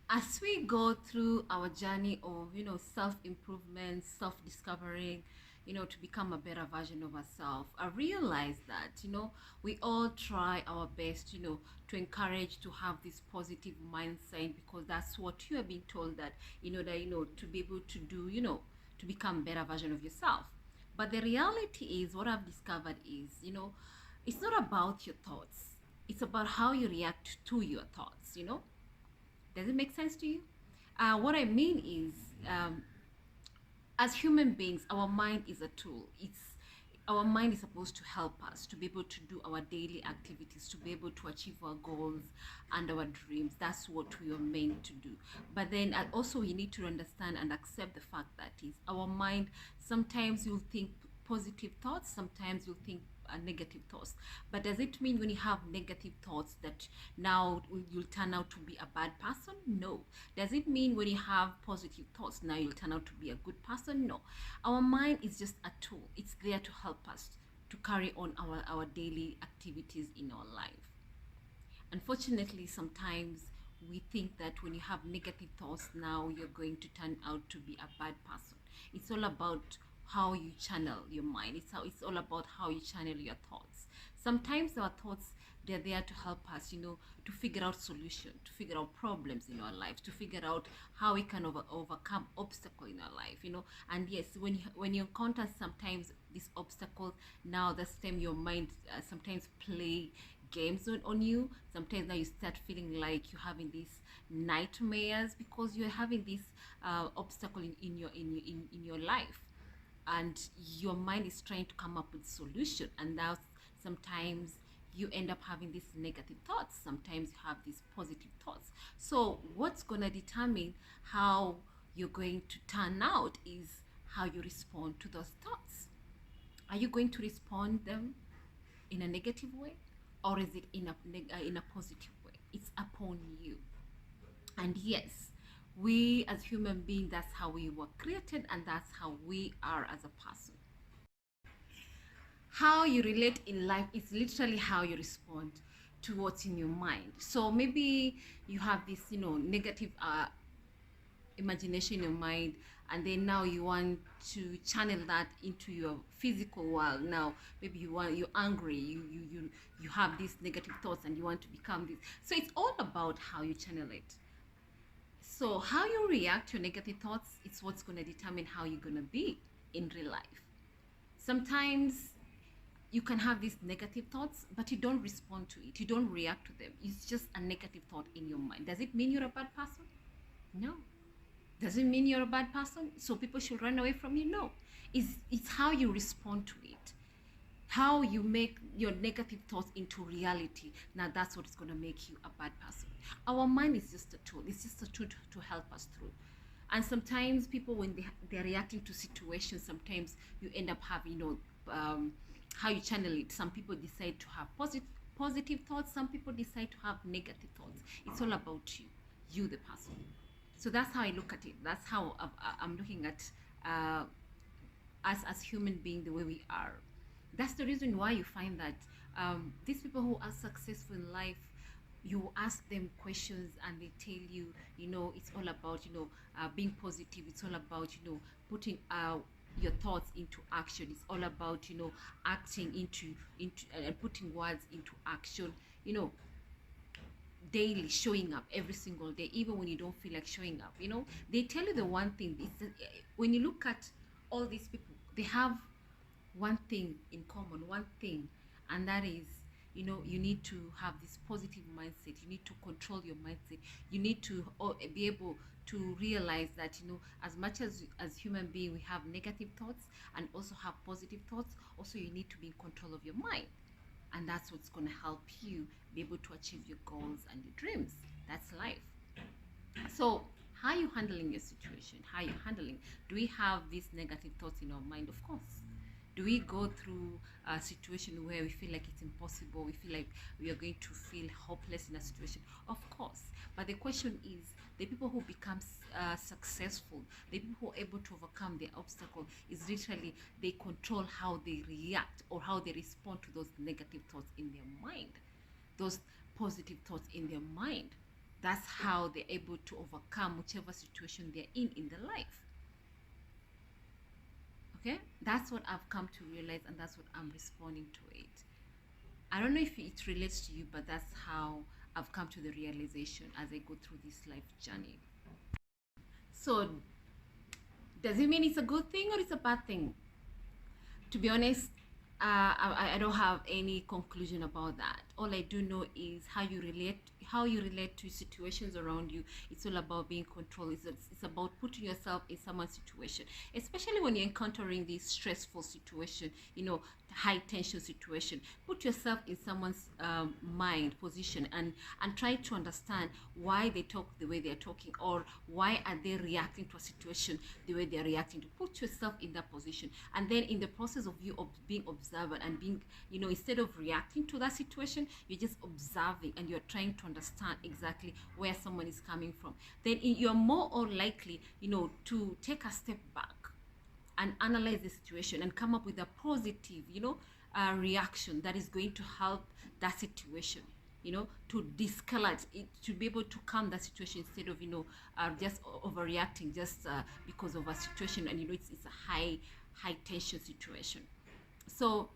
As we go through our journey of self-improvement, self-discovering, to become a better version of ourselves, I realize that we all try our best, to encourage to have this positive mindset, because that's what you are being told, that to be able to do, to become a better version of yourself. But the reality is, what I've discovered is, it's not about your thoughts, it's about how you react to your thoughts. Does it make sense to you? What I mean is, as human beings, our mind is a tool. Our mind is supposed to help us to be able to do our daily activities, to be able to achieve our goals and our dreams. That's what we are meant to do. But then also we need to understand and accept the fact that is our mind. Sometimes you'll think positive thoughts, sometimes you'll think negative thoughts. But does it mean when you have negative thoughts that now you'll turn out to be a bad person? No. Does it mean when you have positive thoughts now you'll turn out to be a good person? No. Our mind is just a tool. It's there to help us to carry on our daily activities in our life. Unfortunately, sometimes we think that when you have negative thoughts now you're going to turn out to be a bad person. It's all about how you channel your mind. It's all about how you channel your thoughts. Sometimes our thoughts, they're there to help us, to figure out solution, to figure out problems in our life, to figure out how we can overcome obstacle in our life. And yes, when you encounter sometimes this obstacle, now that's time your mind sometimes play games on you. Sometimes now you start feeling like you're having these nightmares because you're having this obstacle in your life, and your mind is trying to come up with solution, and now sometimes you end up having these negative thoughts, sometimes you have these positive thoughts. So what's going to determine how you're going to turn out is how you respond to those thoughts. Are you going to respond them in a negative way, or is it in a positive way? It's upon you. And yes, we as human beings, that's how we were created, and that's how we are as a person. How you relate in life is literally how you respond to what's in your mind. So maybe you have this negative imagination in your mind, and then now you want to channel that into your physical world. Now maybe you're angry, you have these negative thoughts and you want to become this. So it's all about how you channel it. So how you react to negative thoughts, it's what's going to determine how you're going to be in real life. Sometimes you can have these negative thoughts, but you don't respond to it, you don't react to them. It's just a negative thought in your mind. Does it mean you're a bad person? No. Does it mean you're a bad person so people should run away from you? No. It's how you respond to it, how you make your negative thoughts into reality. Now that's what is going to make you a bad person. Our mind is just a tool. It's just a tool to help us through. And sometimes people, when they're reacting to situations, sometimes you end up having how you channel it. Some people decide to have positive thoughts, some people decide to have negative thoughts. It's all about you the person. So that's how I look at it. That's how I'm looking at us as human beings, the way we are. That's the reason why you find that these people who are successful in life, you ask them questions and they tell you, it's all about, being positive. It's all about, putting your thoughts into action. It's all about, acting into and putting words into action. Daily showing up every single day, even when you don't feel like showing up. They tell you the one thing. When you look at all these people, they have one thing in common, one thing, and that is, you need to have this positive mindset. You need to control your mindset. You need to be able to realize that, as much as human being, we have negative thoughts and also have positive thoughts. Also, you need to be in control of your mind, and that's what's going to help you be able to achieve your goals and your dreams. That's life. So how are you handling your situation? How are you handling? Do we have these negative thoughts in our mind? Of course. Do we go through a situation where we feel like it's impossible? We feel like we are going to feel hopeless in a situation? Of course. But the question is, the people who become successful, the people who are able to overcome their obstacle, is literally they control how they react or how they respond to those negative thoughts in their mind, those positive thoughts in their mind. that's how they're able to overcome whichever situation they're in their life. Okay, that's what I've come to realize, and that's what I'm responding to it. I don't know if it relates to you, but that's how I've come to the realization as I go through this life journey. So, does it mean it's a good thing or it's a bad thing? To be honest, I don't have any conclusion about that. All I do know is how you relate to situations around you. It's all about being controlled. It's about putting yourself in someone's situation, especially when you're encountering this stressful situation, high tension situation. Put yourself in someone's mind position, and try to understand why they talk the way they're talking, or why are they reacting to a situation the way they're reacting. To put yourself in that position, and then in the process of you being observant and being, instead of reacting to that situation, you're just observing and you're trying to understand exactly where someone is coming from. Then you're more or likely, to take a step back and analyze the situation and come up with a positive, reaction that is going to help that situation, to de-escalate it, to be able to calm that situation, instead of, just overreacting just because of a situation, and it's a high tension situation. So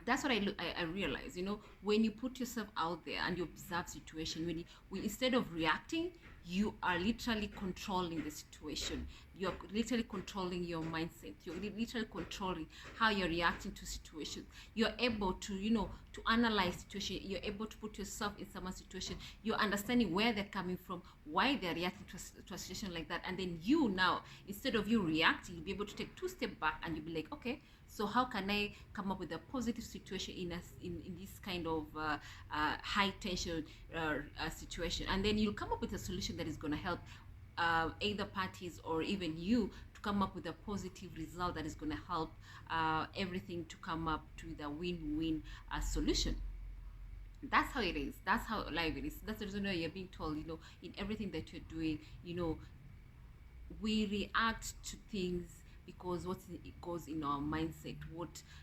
that's what I realize, when you put yourself out there and you observe situation, when instead of reacting, you are literally controlling the situation. You're literally controlling your mindset. You're literally controlling how you're reacting to situations. You're able to, to analyze situation. You're able to put yourself in someone's situation. You're understanding where they're coming from, why they're reacting to a situation like that. And then you now, instead of you reacting, you'll be able to take two steps back, and you'll be like, okay, so how can I come up with a positive situation in this kind of high tension situation? And then you'll come up with a solution that is going to help either parties, or even you, to come up with a positive result that is going to help everything to come up to the win-win solution. That's how it is. That's how life it is. That's the reason why you're being told, in everything that you're doing, we react to things because what it goes in our mindset,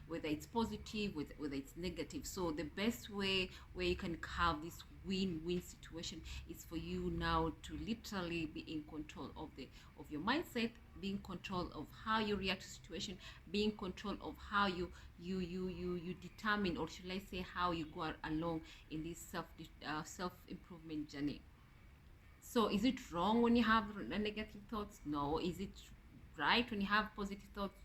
whether it's positive, whether it's negative. So the best way where you can have this win-win situation is for you now to literally be in control of your mindset, be in control of how you react to situation, be in control of how you determine, or should I say, how you go along in this self improvement journey. So is it wrong when you have negative thoughts? No. Is it right when you have positive thoughts?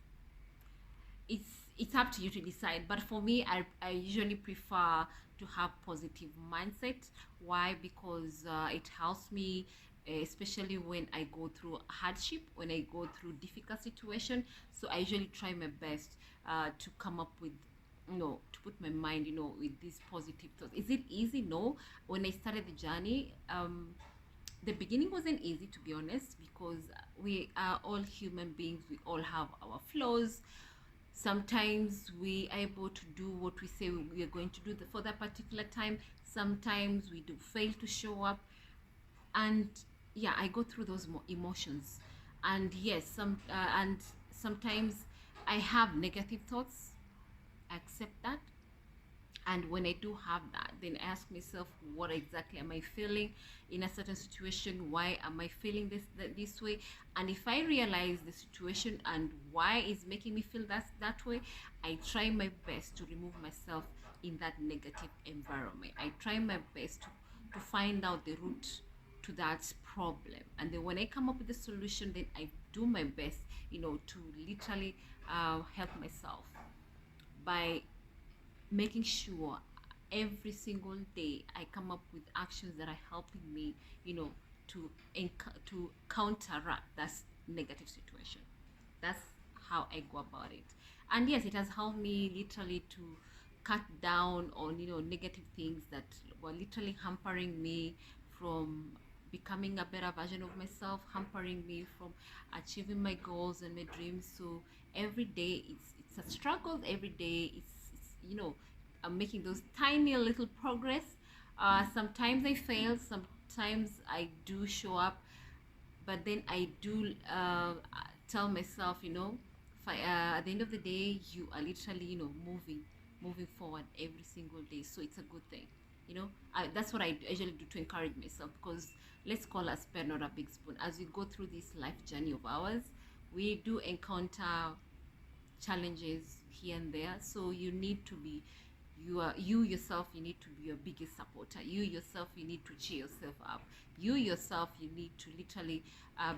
It's up to you to decide. But for me, I usually prefer to have positive mindset. Why? Because it helps me, especially when I go through hardship, when I go through difficult situation. So I usually try my best to come up with, to put my mind, with these positive thoughts. Is it easy? No. When I started the journey, the beginning wasn't easy, to be honest, because we are all human beings. We all have our flaws. Sometimes we are able to do what we say we are going to do for that particular time. Sometimes we do fail to show up, and yeah, I go through those emotions. And yes, and sometimes I have negative thoughts. I accept that. And when I do have that, then I ask myself, what exactly am I feeling in a certain situation? Why am I feeling this way? And if I realize the situation and why it's making me feel that way, I try my best to remove myself in that negative environment. I try my best to find out the root to that problem. And then when I come up with a solution, then I do my best, to literally help myself by making sure every single day I come up with actions that are helping me, to counteract that negative situation. That's how I go about it. And yes, it has helped me literally to cut down on, negative things that were literally hampering me from becoming a better version of myself, hampering me from achieving my goals and my dreams. So every day it's a struggle. Every day it's I'm making those tiny little progress. Sometimes I fail, sometimes I do show up, but then I do tell myself, at the end of the day, you are literally, moving forward every single day. So it's a good thing. That's what I usually do to encourage myself, because let's call a spoon not a big spoon. As we go through this life journey of ours, we do encounter challenges here and there. So you need to be, you yourself, you need to be your biggest supporter. You yourself, you need to cheer yourself up. You yourself, you need to literally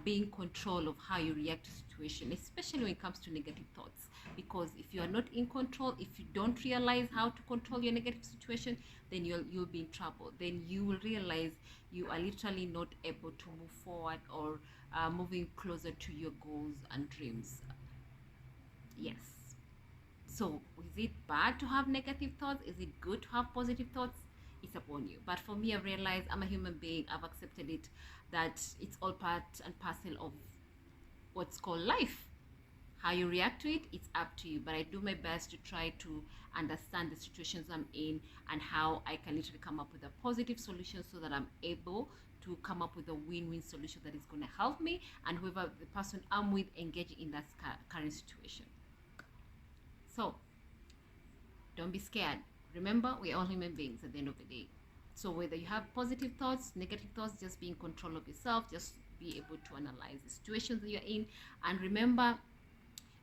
be in control of how you react to situation, especially when it comes to negative thoughts. Because if you are not in control, if you don't realize how to control your negative situation, then you'll be in trouble. Then you will realize you are literally not able to move forward, or moving closer to your goals and dreams. Yes. So, is it bad to have negative thoughts? Is it good to have positive thoughts? It's upon you. But for me, I've realized I'm a human being. I've accepted it, that it's all part and parcel of what's called life. How you react to it, it's up to you. But I do my best to try to understand the situations I'm in, and how I can literally come up with a positive solution, so that I'm able to come up with a win-win solution that is going to help me and whoever the person I'm with engage in that current situation. So don't be scared. Remember, we're all human beings at the end of the day. So whether you have positive thoughts, negative thoughts, just be in control of yourself. Just be able to analyze the situations that you're in. And remember,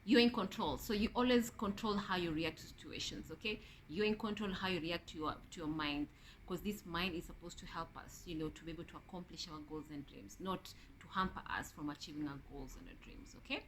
you're in control. So you always control how you react to situations, okay? You're in control how you react to your mind. Because this mind is supposed to help us, to be able to accomplish our goals and dreams, not to hamper us from achieving our goals and our dreams, okay?